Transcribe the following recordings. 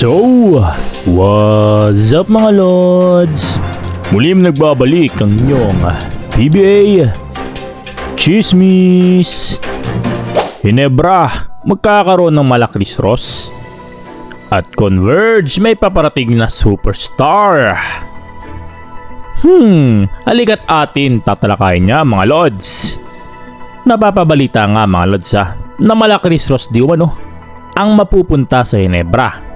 So, what's up mga lods? Muling nagbabalik ang inyong PBA Chismis. Hinebra, magkakaroon ng Malacris Ross. At Converge, may paparating na superstar. Halika't atin tatalakayin niya mga lods. Napapabalita nga mga lods na Malacris Ross di umano ang mapupunta sa Hinebra.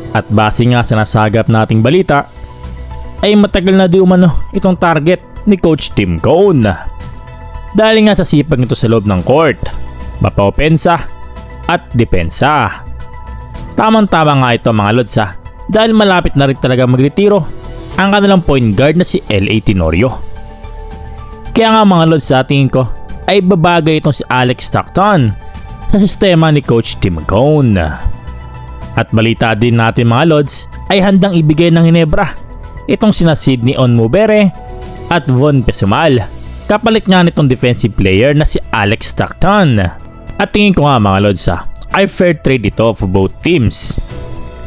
At base nga sa nasagap nating balita, ay matagal na di umano itong target ni Coach Tim Cone. Dahil nga sa sipag nito sa loob ng court, mapa-opensa at depensa. Tamang-tama nga ito mga lods dahil malapit na rin talaga magretiro ang kanilang point guard na si L.A. Tenorio. Kaya nga mga lods tingin ko ay babagay itong si Alex Stockton sa sistema ni Coach Tim Cone. At balita din natin mga lods ay handang ibigay ng Hinebra itong sina Sydney Onmubere at Von Pesumal kapalit nga nitong defensive player na si Alex Stockton. At tingin ko nga mga lods ay fair trade ito for both teams.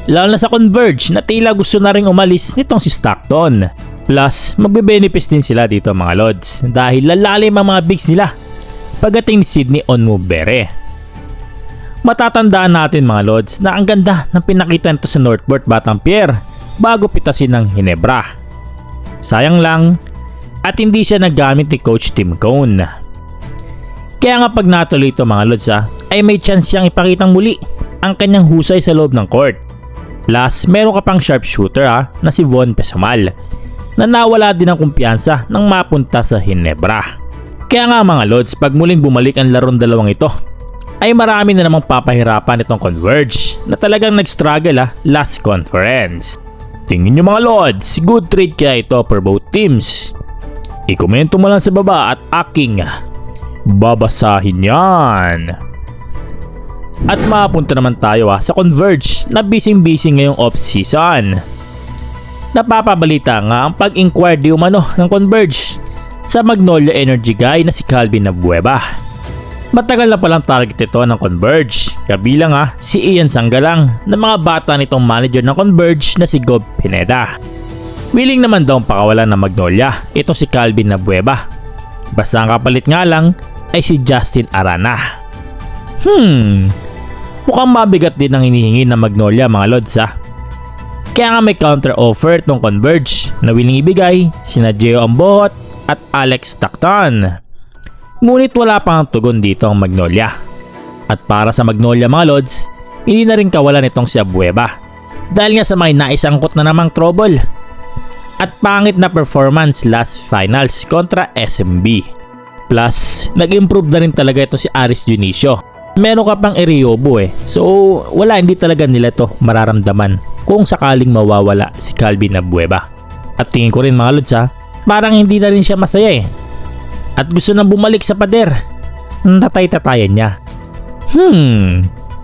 Lalo na sa Converge na tila gusto na ring umalis nitong si Stockton. Plus magbe-benefits din sila dito mga lods dahil lalalim ang mga bigs nila pagdating ni Sydney Onmubere. Matatandaan natin mga lods na ang ganda ng pinakita nito sa Northport Batampier bago pitasin ng Hinebra. Sayang lang at hindi siya nagamit ni Coach Tim Cone. Kaya nga pag natuloy ito mga lods ay may chance siyang ipakitang muli ang kanyang husay sa loob ng court. Plus meron ka pang sharpshooter na si Von Pesumal na nawala din ng kumpiyansa nang mapunta sa Hinebra. Kaya nga mga lods pag muling bumalik ang larong dalawang ito ay marami na namang papahirapan itong Converge na talagang nag-struggle last conference. Tingin nyo mga lods, good trade kaya ito for both teams? I-komento mo lang sa baba at aking babasahin yan. At mapunta naman tayo sa Converge na busy ngayong off-season. Napapabalita nga ang pag-inquire di umano ng Converge sa Magnolia Energy guy na si Calvin Abueva. Matagal na palang target ito ng Converge, kabilang si Ian Sanggalang na mga bata nitong manager ng Converge na si Gob Pineda. Willing naman daw ang pakawalan ng Magnolia ito si Calvin Abueva. Basta ang kapalit nga lang ay si Justin Arana. Mukhang mabigat din ang hinihingi ng Magnolia mga lods Kaya nga may counter offer itong Converge na willing ibigay sina Gio Ambohot at Alex Stockton. Ngunit wala pang tugon dito ang Magnolia. At para sa Magnolia mga lods, hindi na rin kawalan itong si Abueva. Dahil nga sa may naisangkot na namang trouble. At pangit na performance last finals kontra SMB. Plus, nag-improve na rin talaga ito si Aris Dionisio. Meron ka pang Eriobo So wala, hindi talaga nila ito mararamdaman kung sakaling mawawala si Calvin Abueva. At tingin ko rin mga lods parang hindi na rin siya masaya at gusto nang bumalik sa pader ng tatay-tatayan niya.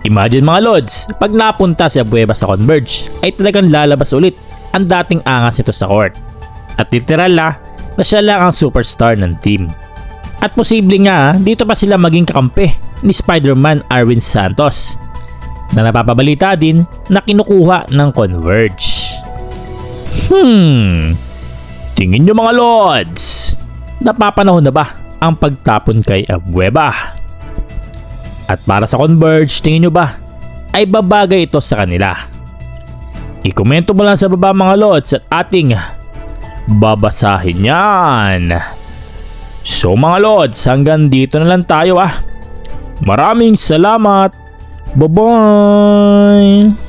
Imagine mga lods, pag napunta si Abueva sa Converge ay talagang lalabas ulit ang dating angas nito sa court. At literal na siya lang ang superstar ng team. At posible nga dito pa sila maging kakampi ni Spider-Man Arwin Santos na napapabalita din na kinukuha ng Converge. Tingin nyo mga lods, napapanahon na ba ang pagtapon kay Abueva? At para sa Converge, tingin nyo ba ay babagay ito sa kanila? I-komento mo lang sa baba mga lods at ating babasahin yan. So mga lods, hanggang dito na lang tayo Maraming salamat. Bye-bye.